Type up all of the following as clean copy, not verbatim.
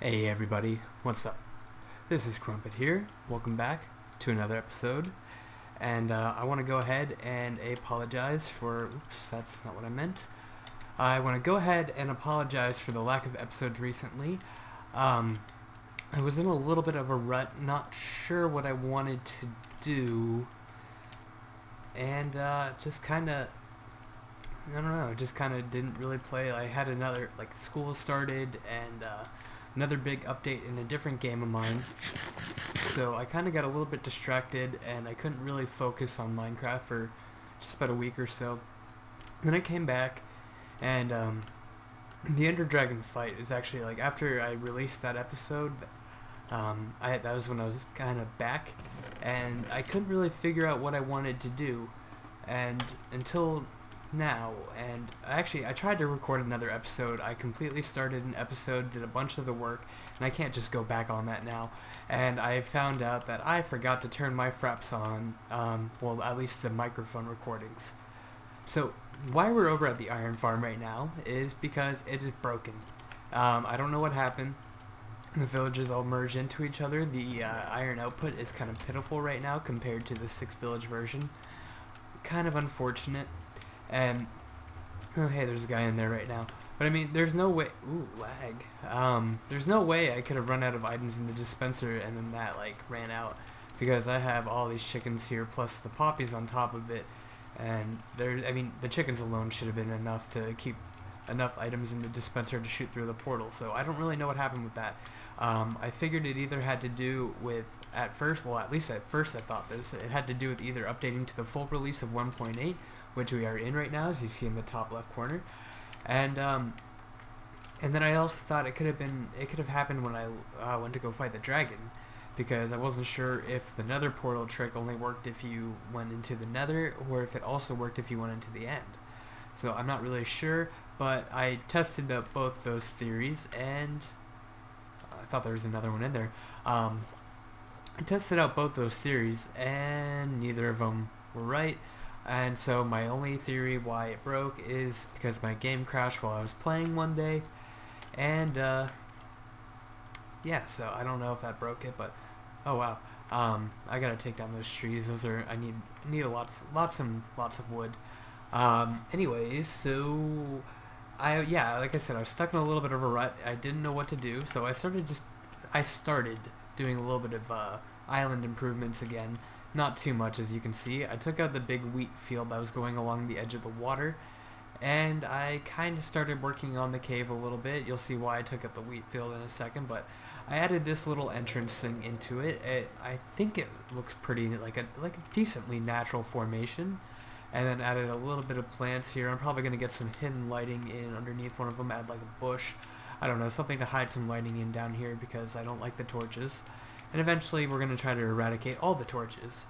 Hey everybody, what's up? This is Crump3txxix here. Welcome back to another episode. And I want to go ahead and apologize for... Oops, that's not what I meant. I want to go ahead and apologize for the lack of episodes recently. I was in a little bit of a rut, not sure what I wanted to do. And just kind of... I don't know, just kind of didn't really play. I had another, school started and... another big update in a different game of mine, so I kind of got a little bit distracted and I couldn't really focus on Minecraft for just about a week or so. Then I came back and the Ender Dragon fight is actually, after I released that episode, that was when I was kind of back and I couldn't really figure out what I wanted to do and until now. And I tried to record another episode. I completely started an episode, did a bunch of the work, and I can't just go back on that now. And I found out that I forgot to turn my fraps on, well, at least the microphone recordings. So why we're over at the iron farm right now is because it is broken. I don't know what happened. The villages all merged into each other. The iron output is kind of pitiful right now compared to the 6 village version. Kind of unfortunate. And oh hey, there's a guy in there right now. But I mean, there's no way. Ooh, lag. There's no way I could have run out of items in the dispenser and then that ran out, because I have all these chickens here plus the poppies on top of it. And the chickens alone should have been enough to keep enough items in the dispenser to shoot through the portal. So I don't really know what happened with that. I figured it either had to do with, at first I thought this, it had to do with either updating to the full release of 1.8, which we are in right now, as you see in the top left corner, and then I also thought it could have happened when I went to go fight the dragon, because I wasn't sure if the nether portal trick only worked if you went into the nether, or if it also worked if you went into the end. So I'm not really sure, but I tested up both those theories, and I thought there was another one in there. I tested out both those theories, and neither of them were right. And so my only theory why it broke is because my game crashed while I was playing one day, and yeah, so I don't know if that broke it, but oh wow, I gotta take down those trees. I need lots of wood. Anyways, so like I said, I was stuck in a little bit of a rut. I didn't know what to do, so I started doing a little bit of island improvements again. Not too much, as you can see. I took out the big wheat field that was going along the edge of the water, and I kind of started working on the cave a little bit. You'll see why I took out the wheat field in a second, but I added this little entrance thing into it. I think it looks pretty like a decently natural formation, and then added a little bit of plants here. I'm probably going to get some hidden lighting in underneath one of them, add like a bush. I don't know, something to hide some lighting in down here because I don't like the torches. And eventually we're going to try to eradicate all the torches.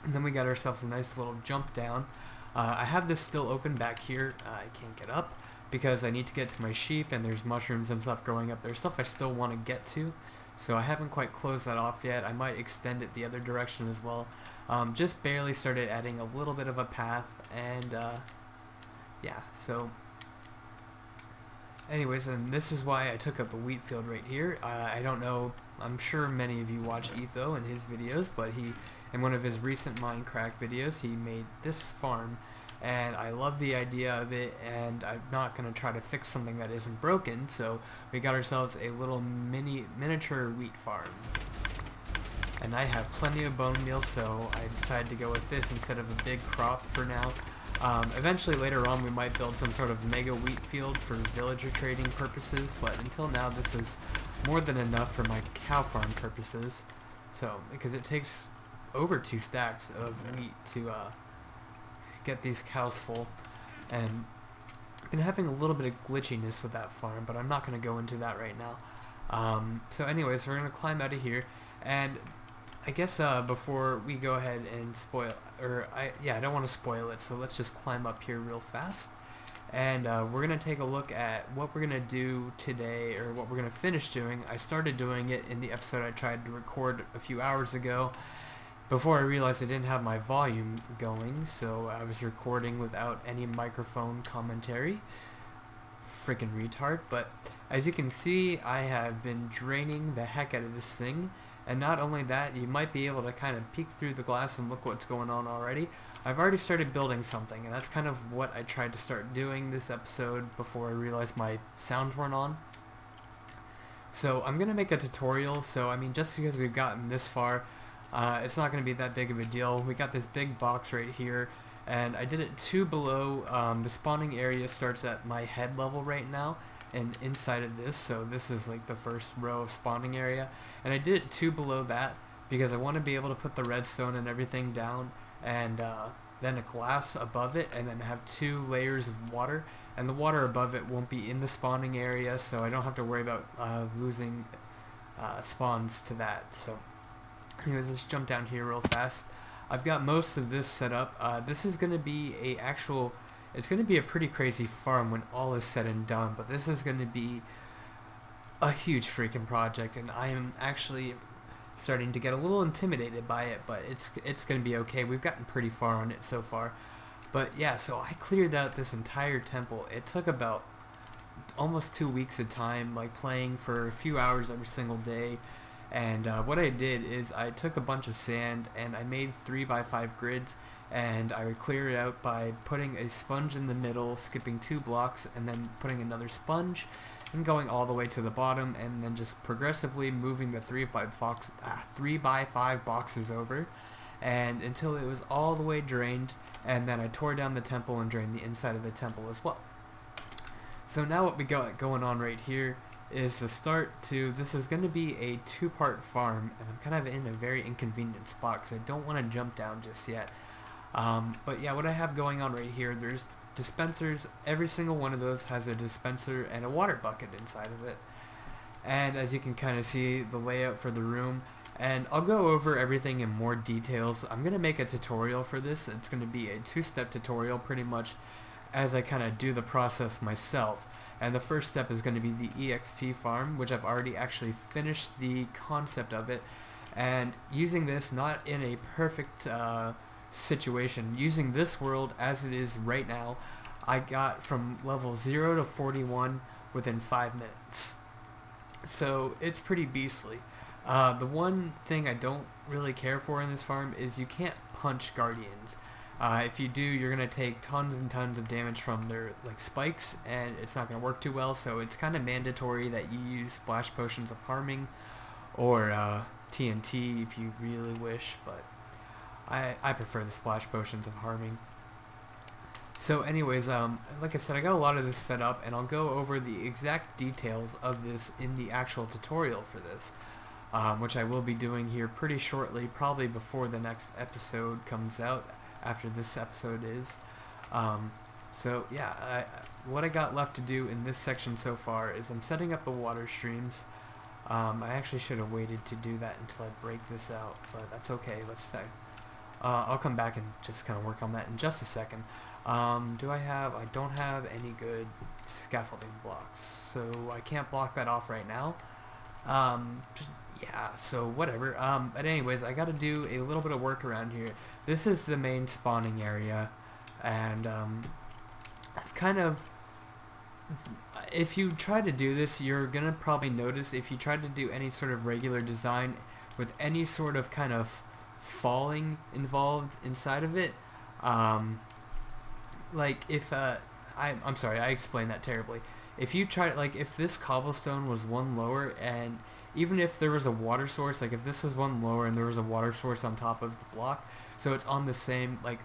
And then we got ourselves a nice little jump down. I have this still open back here. I can't get up because I need to get to my sheep, and there's mushrooms and stuff growing up there. Stuff I still want to get to. So I haven't quite closed that off yet. I might extend it the other direction as well. Just barely started adding a little bit of a path, and yeah, so anyways, and this is why I took up the wheat field right here. I don't know, I'm sure many of you watch Etho and his videos, but in one of his recent Minecraft videos, he made this farm, and I love the idea of it, and I'm not going to try to fix something that isn't broken, so we got ourselves a little miniature wheat farm. And I have plenty of bone meal, so I decided to go with this instead of a big crop for now. Eventually later on we might build some sort of mega wheat field for villager trading purposes, but until now this is more than enough for my cow farm purposes. So, because it takes over 2 stacks of wheat to get these cows full, and I've been having a little bit of glitchiness with that farm, but I'm not going to go into that right now. So anyways, we're going to climb out of here, and I guess before we go ahead and I don't want to spoil it, so let's just climb up here real fast, and we're going to take a look at what we're going to do today, or what we're going to finish doing. I started doing it in the episode I tried to record a few hours ago, before I realized I didn't have my volume going, so I was recording without any microphone commentary. freaking retard, but as you can see, I have been draining the heck out of this thing, and not only that, you might be able to kind of peek through the glass and look what's going on already. I've already started building something, and that's kind of what I tried to start doing this episode before I realized my sounds weren't on. So I'm going to make a tutorial, so I mean, just because we've gotten this far, it's not going to be that big of a deal. We got this big box right here, and I did it 2 below. The spawning area starts at my head level right now, and inside of this, so this is like the first row of spawning area, and I did it 2 below that because I want to be able to put the redstone and everything down, and then a glass above it, and then have 2 layers of water, and the water above it won't be in the spawning area, so I don't have to worry about losing spawns to that. So anyways, let's jump down here real fast. I've got most of this set up. This is going to be it's going to be a pretty crazy farm when all is said and done, but this is going to be a huge freaking project, and I am actually starting to get a little intimidated by it, but it's going to be okay. We've gotten pretty far on it so far. But yeah, so I cleared out this entire temple. It took about almost 2 weeks of time, like playing for a few hours every single day. And what I did is I took a bunch of sand and I made 3x5 grids, and I would clear it out by putting a sponge in the middle, skipping 2 blocks, and then putting another sponge, and going all the way to the bottom, and then just progressively moving the 3x5 boxes over, and until it was all the way drained, and then I tore down the temple and drained the inside of the temple as well. So now what we got going on right here is the start to, this is going to be a 2-part farm, and I'm kind of in a very inconvenient spot because I don't want to jump down just yet. But yeah, what I have going on right here, there's dispensers. Every single one of those has a dispenser and a water bucket inside of it. And as you can kind of see, the layout for the room, and I'll go over everything in more details. I'm going to make a tutorial for this. It's going to be a 2-step tutorial pretty much as I kind of do the process myself. And the first step is going to be the EXP farm, which I've already actually finished the concept of it. And using this, not in a perfect situation, using this world as it is right now, I got from level 0 to 41 within 5 minutes. So it's pretty beastly. The one thing I don't really care for in this farm is you can't punch guardians. If you do, you're going to take tons and tons of damage from their spikes, and it's not going to work too well, so it's kind of mandatory that you use splash potions of harming or TNT if you really wish, but I prefer the splash potions of harming. So anyways, like I said, I got a lot of this set up, and I'll go over the exact details of this in the actual tutorial for this, which I will be doing here pretty shortly, probably before the next episode comes out, after this episode is. So yeah, what I got left to do in this section so far is I'm setting up the water streams. I actually should have waited to do that until I break this out, but that's okay. Let's say I'll come back and just kind of work on that in just a second. I don't have any good scaffolding blocks, so I can't block that off right now. Yeah, so whatever. But anyways, I got to do a little bit of work around here. This is the main spawning area, and I've kind of, if you try to do this, you're gonna probably notice if you try to do any sort of regular design with any sort of kind of falling involved inside of it, like if I'm sorry, I explained that terribly. If you try, like if this cobblestone was one lower, and even if there was a water source, like if this was one lower and there was a water source on top of the block, so it's on the same like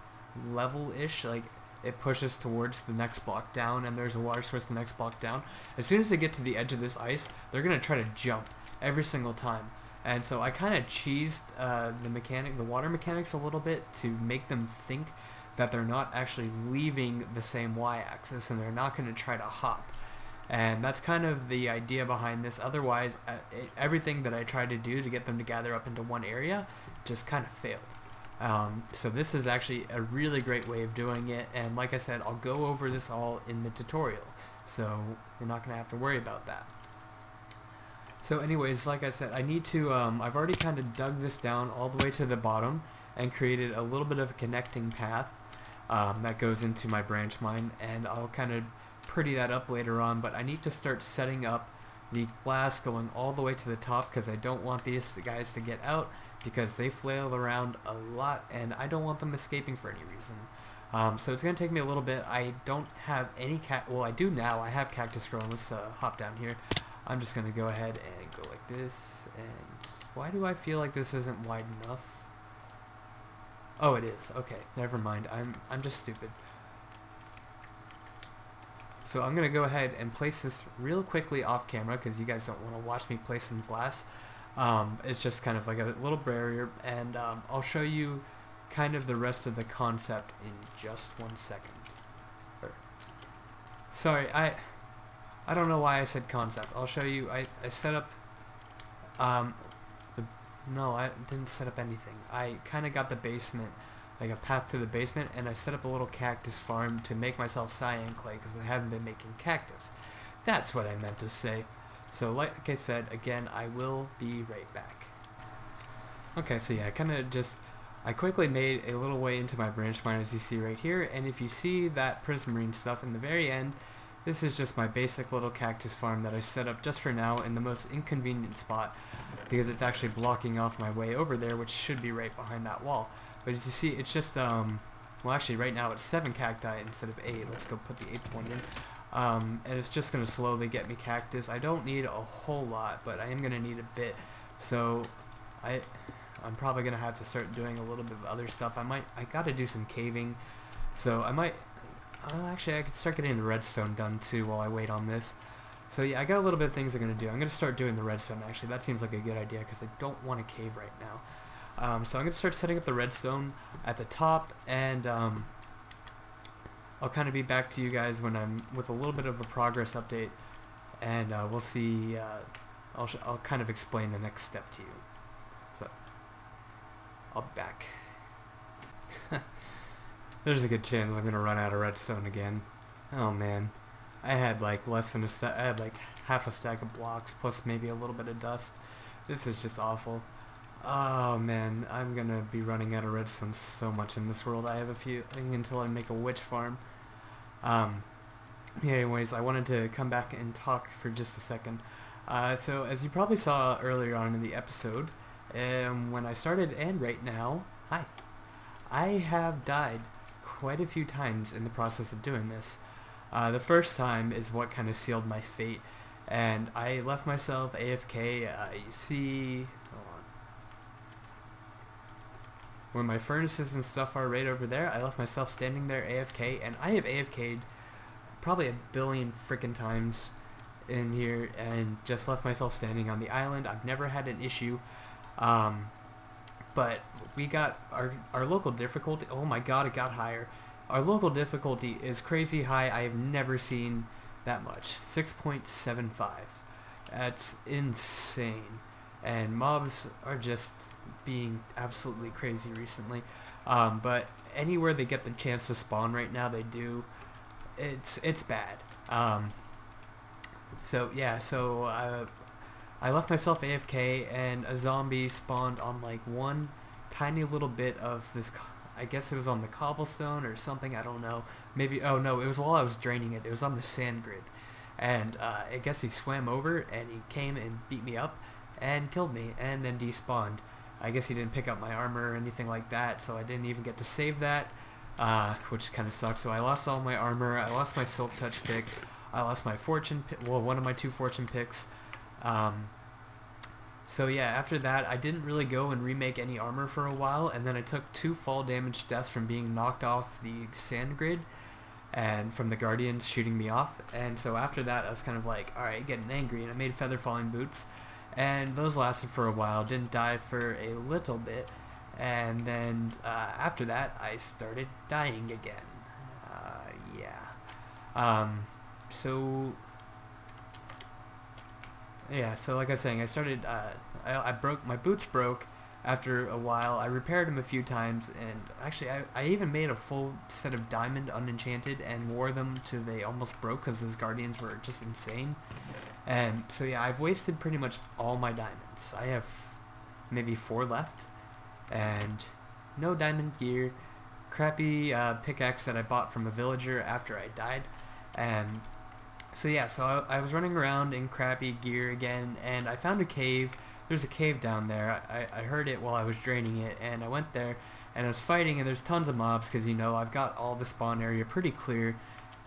level-ish, like it pushes towards the next block down, and there's a water source the next block down. As soon as they get to the edge of this ice, they're gonna try to jump every single time. And so I kind of cheesed the water mechanics a little bit to make them think that they're not actually leaving the same y-axis, and they're not going to try to hop. And that's kind of the idea behind this. Otherwise, everything that I tried to do to get them to gather up into one area just kind of failed. So this is actually a really great way of doing it, and like I said, I'll go over this all in the tutorial, so we're not going to have to worry about that. So anyways, like I said, I need to, I've already kind of dug this down all the way to the bottom and created a little bit of a connecting path that goes into my branch mine, and I'll kind of pretty that up later on, but I need to start setting up the glass going all the way to the top because I don't want these guys to get out because they flail around a lot and I don't want them escaping for any reason. So it's going to take me a little bit. I don't have any well, I do now. I have cactus growing. Let's hop down here. I'm just going to go ahead and go like this. And why do I feel like this isn't wide enough? Oh, it is. Okay, never mind. I'm just stupid. So I'm going to go ahead and place this real quickly off camera because you guys don't want to watch me place some glass. It's just kind of like a little barrier, and I'll show you kind of the rest of the concept in just 1 second. Sorry, I don't know why I said concept. I'll show you. I set up no, I didn't set up anything. I kind of got the basement, like a path to the basement, and I set up a little cactus farm to make myself cyan clay because I haven't been making cactus. That's what I meant to say. So like I said, again, I will be right back. Okay, so yeah, I quickly made a little way into my branch mine, as you see right here, and if you see that prismarine stuff in the very end, this is just my basic little cactus farm that I set up just for now in the most inconvenient spot because it's actually blocking off my way over there, which should be right behind that wall. But as you see, it's just, well actually right now it's 7 cacti instead of 8. Let's go put the 8th one in. And it's just going to slowly get me cactus. I don't need a whole lot, but I am going to need a bit. So I'm probably going to have to start doing a little bit of other stuff. I got to do some caving. So I might, actually I could start getting the redstone done too while I wait on this. So yeah, I got a little bit of things I'm going to do. I'm going to start doing the redstone actually. That seems like a good idea because I don't want to cave right now. So I'm going to start setting up the redstone at the top, and I'll kind of be back to you guys when I'm with a little bit of a progress update, and we'll see. I'll kind of explain the next step to you. So I'll be back. There's a good chance I'm gonna run out of redstone again. Oh man, I had like less than a stack. I had like half a stack of blocks plus maybe a little bit of dust. This is just awful. Oh man, I'm gonna be running out of redstone so much in this world. I have a few until I make a witch farm. Yeah, anyways, I wanted to come back and talk for just a second. So as you probably saw earlier on in the episode, when I started and right now, hi, I have died quite a few times in the process of doing this. The first time is what kind of sealed my fate, and I left myself AFK. You see, hold on, where my furnaces and stuff are right over there, I left myself standing there AFK, and I have AFK'd probably a billion freaking times in here and just left myself standing on the island. I've never had an issue, but we got our local difficulty. Oh my god, it got higher. Our local difficulty is crazy high. I have never seen that much. 6.75. That's insane. And mobs are just being absolutely crazy recently. But anywhere they get the chance to spawn right now, they do. It's bad. So yeah, I left myself AFK, and a zombie spawned on like one tiny little bit of this. I guess it was on the cobblestone or something. I don't know. Maybe. Oh no, it was while I was draining it. It was on the sand grid, and I guess he swam over and he came and beat me up and killed me, and then despawned. I guess he didn't pick up my armor or anything like that, so I didn't even get to save that, which kind of sucks. So I lost all my armor. I lost my silk touch pick. I lost my fortune pick. Well, one of my 2 fortune picks. So yeah, after that, I didn't really go and remake any armor for a while, and then I took 2 fall damage deaths from being knocked off the sand grid, and from the guardians shooting me off. And so after that, I was kind of like, alright, getting angry, and I made feather falling boots, and those lasted for a while, didn't die for a little bit, and then after that, I started dying again. So yeah, so like I was saying, I started, my boots broke after a while. I repaired them a few times, and actually I even made a full set of diamond unenchanted and wore them till they almost broke because those guardians were just insane. And so yeah, I've wasted pretty much all my diamonds. I have maybe 4 left, and no diamond gear, crappy pickaxe that I bought from a villager after I died, And so yeah, so I was running around in crappy gear again, and I found a cave. There's a cave down there. I heard it while I was draining it, and I went there, and I was fighting, and there's tons of mobs, because, you know, I've got all the spawn area pretty clear,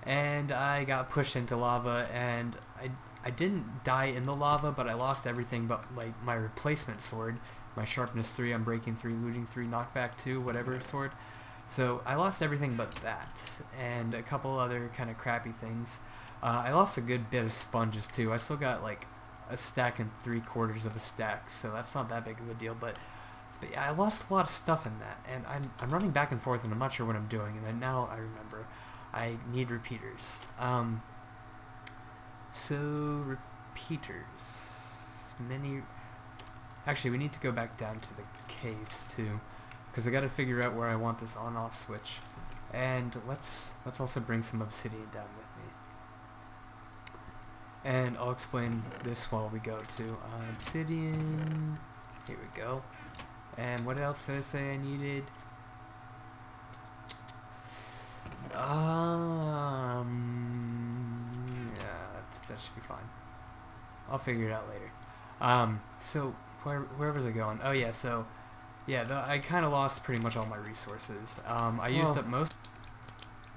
and I got pushed into lava, and I didn't die in the lava, but I lost everything but, like, my replacement sword, my sharpness 3, unbreaking 3, looting 3, knockback 2, whatever sword. So I lost everything but that, and a couple other kind of crappy things. I lost a good bit of sponges too. I still got like a stack and 3/4 of a stack, so that's not that big of a deal. But yeah, I lost a lot of stuff in that, and I'm running back and forth, and I'm not sure what I'm doing. And now I remember, I need repeaters. So repeaters, Actually, we need to go back down to the caves too, because I got to figure out where I want this on-off switch. And let's also bring some obsidian down with me. And I'll explain this while we go to obsidian. Here we go. And what else did I say I needed? Yeah, that should be fine. I'll figure it out later. So where was I going? Oh yeah, so yeah, I kind of lost pretty much all my resources. I used up most.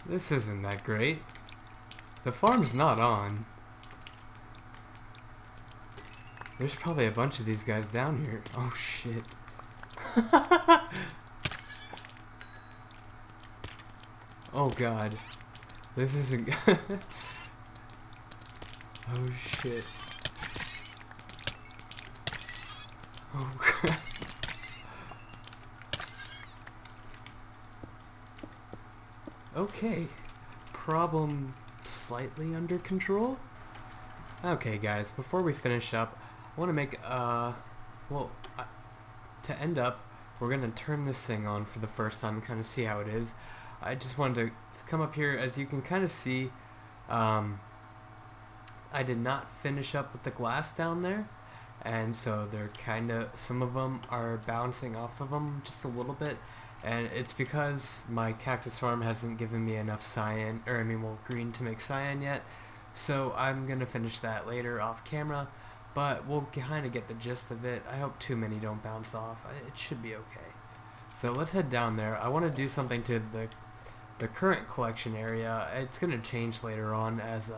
This isn't that great. The farm's not on. There's probably a bunch of these guys down here. Oh shit. Oh god. This isn't good. Oh shit. Oh crap. Okay. Problem slightly under control? Okay guys, before we finish up, I want to make, to end up, we're going to turn this thing on for the first time and kind of see how it is. I just wanted to come up here. As you can kind of see, I did not finish up with the glass down there, and so they're kind of, some of them are bouncing off of them just a little bit, and it's because my cactus farm hasn't given me enough cyan, or I mean, well, green to make cyan yet, so I'm going to finish that later off camera. But we'll kind of get the gist of it. I hope too many don't bounce off. It should be okay. So let's head down there. I want to do something to the current collection area. It's going to change later on as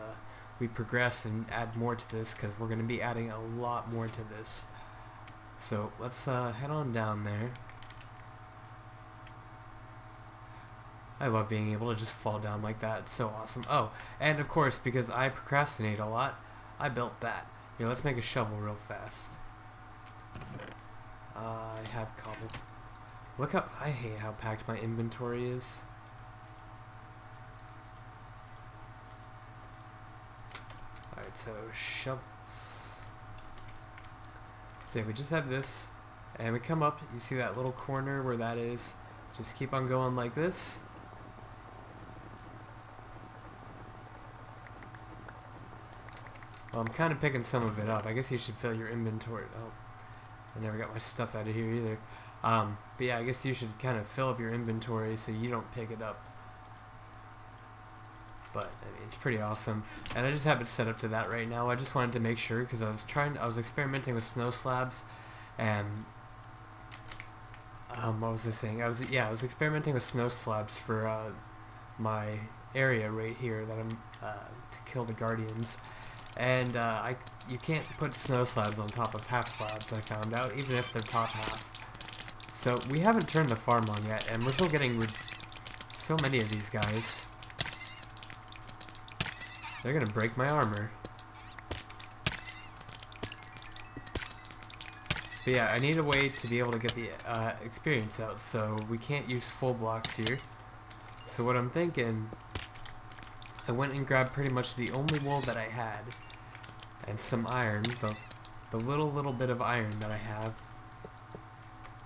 we progress and add more to this, because we're going to be adding a lot more to this. So let's head on down there. I love being able to just fall down like that. It's so awesome. Oh, and of course, because I procrastinate a lot, I built that. Here, let's make a shovel real fast. I have cobble. Look how, I hate how packed my inventory is. Alright, so shovels. So yeah, we just have this, and we come up, you see that little corner where that is. Just keep on going like this. Well, I'm kind of picking some of it up. I guess you should fill your inventory. Oh, I never got my stuff out of here either. But yeah, I guess you should kind of fill up your inventory so you don't pick it up. But I mean, it's pretty awesome, and I just have it set up to that right now. I just wanted to make sure, because I was experimenting with snow slabs, and what was I saying? I was experimenting with snow slabs for my area right here that I'm to kill the guardians. And you can't put snow slabs on top of half slabs, I found out, even if they're top half. So we haven't turned the farm on yet, and we're still getting so many of these guys. They're gonna break my armor. But yeah, I need a way to be able to get the experience out, so we can't use full blocks here. So what I'm thinking, I went and grabbed pretty much the only wool that I had, and some iron, the little bit of iron that I have,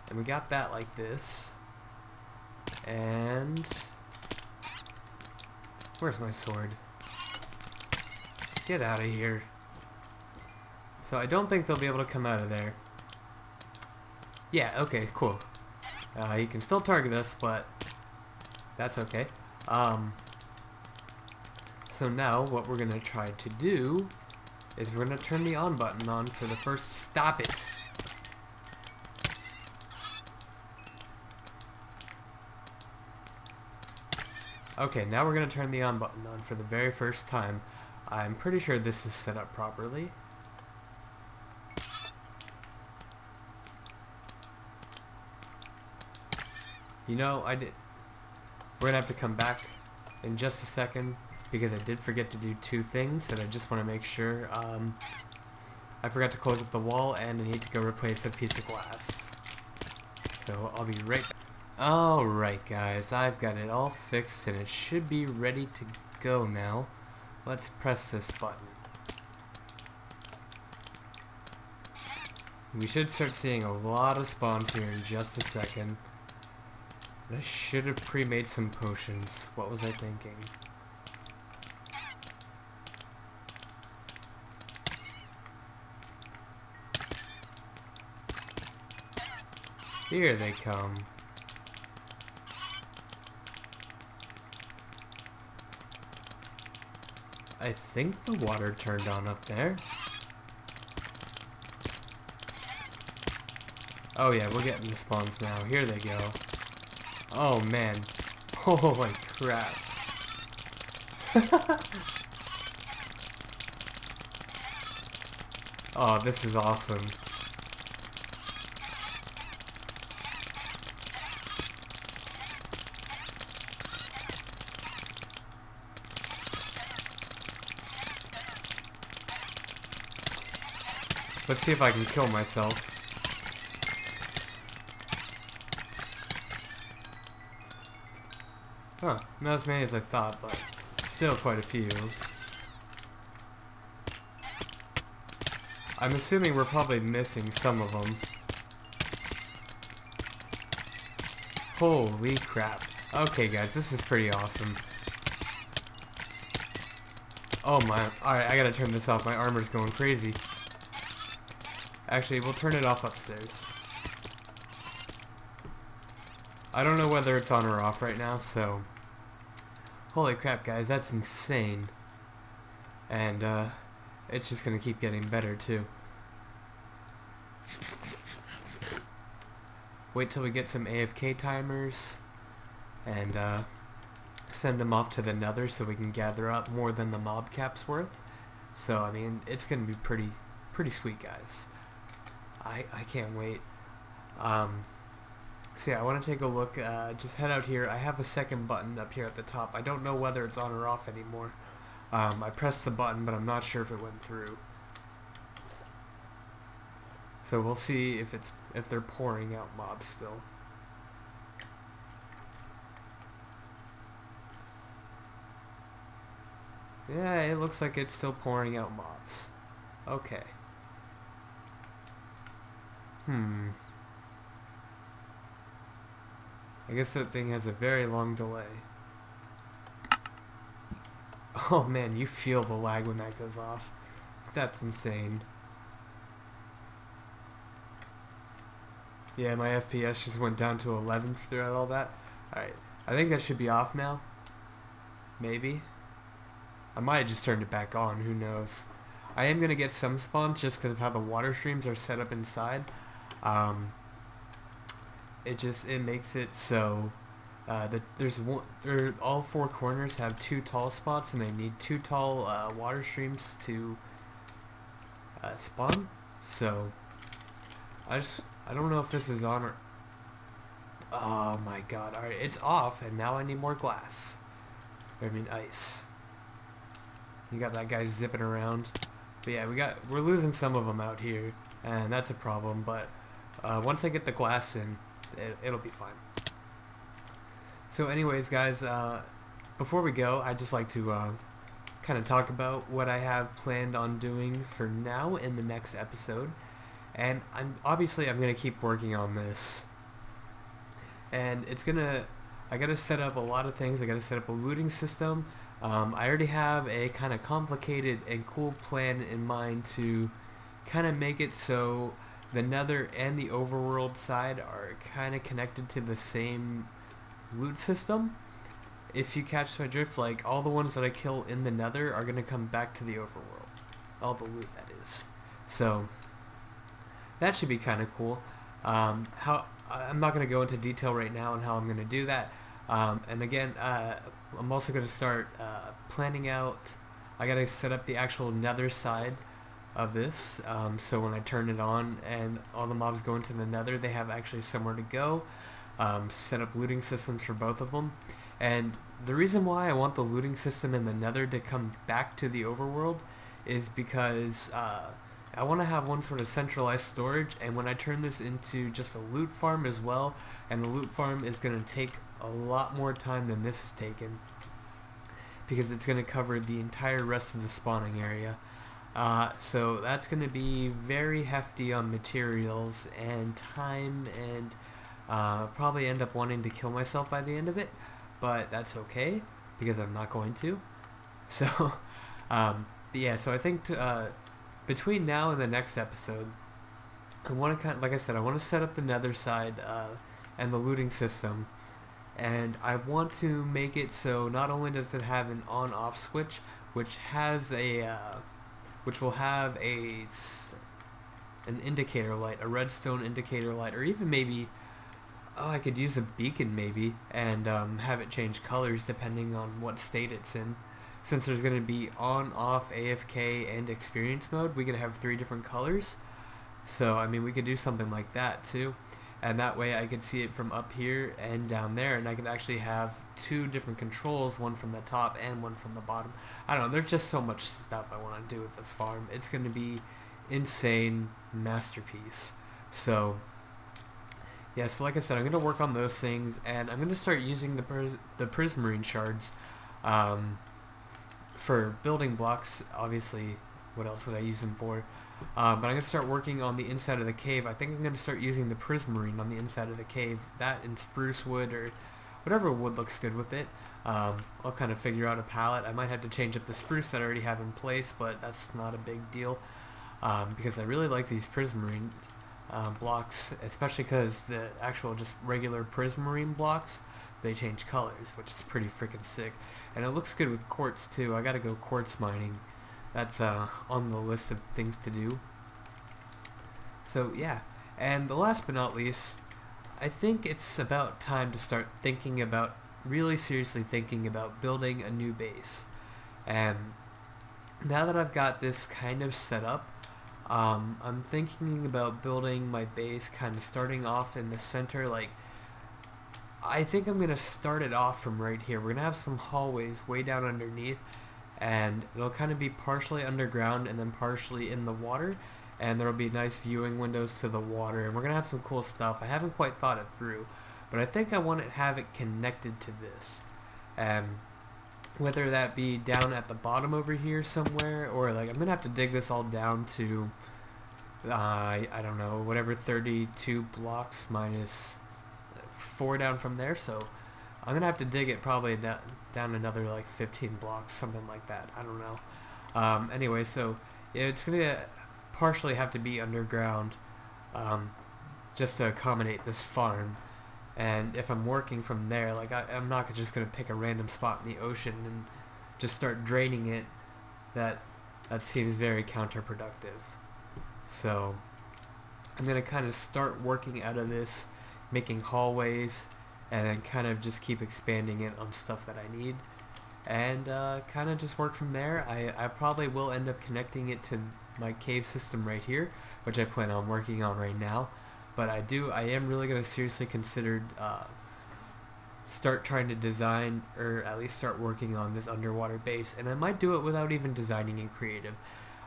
and we got that like this. And where's my sword? Get out of here. So I don't think they'll be able to come out of there. Yeah, okay, cool. You can still target us, but that's okay. So now what we're gonna try to do is we're gonna turn the on button on for the first. Stop it! Okay, now we're gonna turn the on button on for the very first time. I'm pretty sure this is set up properly. You know, I did. We're gonna have to come back in just a second because I did forget to do two things that I just want to make sure. I forgot to close up the wall, and I need to go replace a piece of glass. So I'll be right back. Alright guys, I've got it all fixed and it should be ready to go now. Let's press this button. We should start seeing a lot of spawns here in just a second. I should have pre-made some potions. What was I thinking? Here they come. I think the water turned on up there. Oh yeah, we're getting the spawns now. Here they go. Oh man. Holy crap. Oh, this is awesome. Let's see if I can kill myself. Huh, not as many as I thought, but still quite a few. I'm assuming we're probably missing some of them. Holy crap. Okay guys, this is pretty awesome. Oh my, alright, I gotta turn this off, my armor's going crazy. Actually, we'll turn it off upstairs. I don't know whether it's on or off right now, so... Holy crap, guys, that's insane. And, it's just gonna keep getting better, too. Wait till we get some AFK timers, and, send them off to the nether so we can gather up more than the mob cap's worth. So, I mean, it's gonna be pretty sweet, guys. I can't wait. So yeah, I want to take a look, just head out here. I have a second button up here at the top. I don't know whether it's on or off anymore. I pressed the button, but I'm not sure if it went through. So we'll see if they're pouring out mobs still. Yeah, it looks like it's still pouring out mobs. Okay. I guess that thing has a very long delay. Oh man, you feel the lag when that goes off. That's insane. Yeah, my FPS just went down to 11 throughout all that. Alright, I think that should be off now. Maybe. I might have just turned it back on, who knows. I am going to get some spawns just because of how the water streams are set up inside. It makes it so that all four corners have two tall spots, and they need two tall water streams to spawn. So I don't know if this is on or... Oh my god, alright, it's off, and now I need more glass. I mean ice. You got that guy zipping around. But yeah, we're losing some of them out here, and that's a problem, but once I get the glass in, it'll be fine. So anyways, guys, before we go, I'd just like to kind of talk about what I have planned on doing for now in the next episode. And I'm gonna keep working on this, and I gotta set up a lot of things. I gotta set up a looting system. I already have a kind of complicated and cool plan in mind to kind of make it so the nether and the overworld side are kind of connected to the same loot system. if you catch my drift, like, all the ones that I kill in the nether are going to come back to the overworld. All the loot, that is. So, that should be kind of cool. I'm not going to go into detail right now on how I'm going to do that. And again, I'm also going to start planning out. I got to set up the actual nether side of this, so when I turn it on and all the mobs go into the nether, they have actually somewhere to go. Set up looting systems for both of them. And the reason why I want the looting system in the nether to come back to the overworld is because I want to have one sort of centralized storage, and when I turn this into just a loot farm as well, and the loot farm is going to take a lot more time than this has taken, because it's going to cover the entire rest of the spawning area. So that's going to be very hefty on materials and time, and probably end up wanting to kill myself by the end of it, but that's okay, because I'm not going to. So, but yeah, so I think between now and the next episode, I want to like I said, I want to set up the nether side and the looting system, and I want to make it so not only does it have an on-off switch, which has a which will have an indicator light, a redstone indicator light, or even maybe, I could use a beacon maybe, and have it change colors depending on what state it's in. Since there's going to be on, off, AFK, and experience mode, we could have 3 different colors. So, I mean, we could do something like that too. And that way I could see it from up here and down there, and I could actually have 2 different controls, one from the top and one from the bottom. I don't know, there's just so much stuff I want to do with this farm. It's going to be insane masterpiece. So, yeah, so like I said, I'm going to work on those things, and I'm going to start using the prismarine shards for building blocks. Obviously, what else would I use them for? But I'm going to start working on the inside of the cave. I think I'm going to start using the prismarine on the inside of the cave. That and spruce wood, or whatever wood looks good with it. I'll kind of figure out a palette. I might have to change up the spruce that I already have in place, but that's not a big deal, because I really like these prismarine blocks, especially because the actual just regular prismarine blocks, they change colors, which is pretty freaking sick. And it looks good with quartz too. I gotta go quartz mining. That's on the list of things to do. So yeah, and the last but not least, I think it's about time to start thinking about, really seriously thinking about building a new base. And now that I've got this kind of set up, I'm thinking about building my base kind of starting off in the center. Like, I think I'm going to start it off from right here. We're going to have some hallways way down underneath, and it'll kind of be partially underground and then partially in the water, and there'll be nice viewing windows to the water, and we're going to have some cool stuff. I haven't quite thought it through, but I think I want to have it connected to this. Whether that be down at the bottom over here somewhere, or like I'm going to have to dig this all down to, I don't know, whatever, 32 blocks minus 4 down from there, so I'm going to have to dig it probably down another like 15 blocks, something like that. I don't know. Anyway, so yeah, it's going to partially have to be underground just to accommodate this farm. And if I'm working from there, like I'm not just going to pick a random spot in the ocean and just start draining it. That seems very counterproductive. So I'm going to kind of start working out of this, making hallways, and then kind of just keep expanding it on stuff that I need, and kind of just work from there. I probably will end up connecting it to my cave system right here, which I plan on working on right now. But I am really going to seriously consider start trying to design, or at least start working on this underwater base, and I might do it without even designing in creative,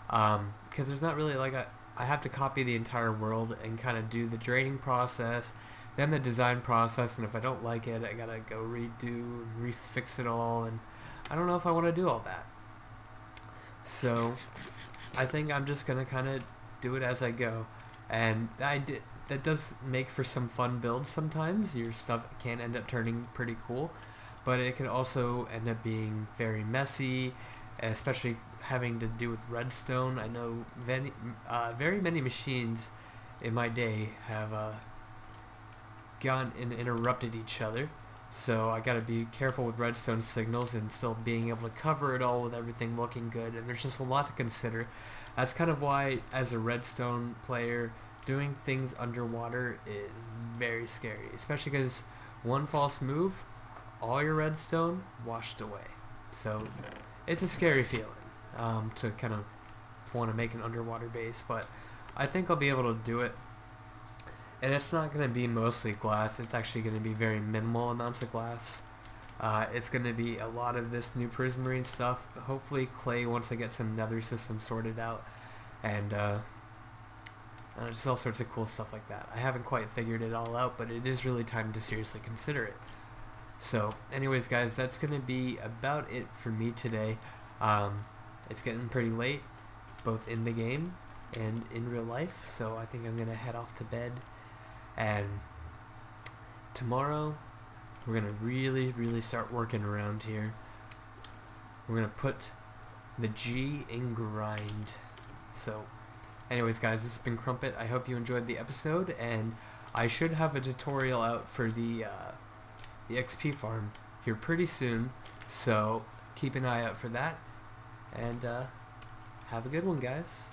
because there's not really like I have to copy the entire world and kind of do the draining process, then the design process, and if I don't like it, I gotta go redo, refix it all, and I don't know if I want to do all that. So I think I'm just gonna kind of do it as I go, and that does make for some fun builds sometimes. Your stuff can end up turning pretty cool, but it can also end up being very messy, especially having to do with redstone. I know very many machines in my day have gone and interrupted each other, So I gotta be careful with redstone signals and still being able to cover it all with everything looking good, and there's just a lot to consider. That's kind of why, as a redstone player, doing things underwater is very scary, especially because one false move, all your redstone washed away. So it's a scary feeling to kind of want to make an underwater base, but I think I'll be able to do it. And it's not going to be mostly glass, it's actually going to be very minimal amounts of glass. It's going to be a lot of this new prismarine stuff, hopefully clay once I get some nether system sorted out, and just all sorts of cool stuff like that. I haven't quite figured it all out, but it is really time to seriously consider it. So anyways guys, that's going to be about it for me today. It's getting pretty late, both in the game and in real life, so I think I'm going to head off to bed. And tomorrow we're going to really start working around here. We're going to put the G in grind. So anyways guys, this has been Crumpet. I hope you enjoyed the episode, and I should have a tutorial out for the XP farm here pretty soon, so keep an eye out for that, and have a good one guys.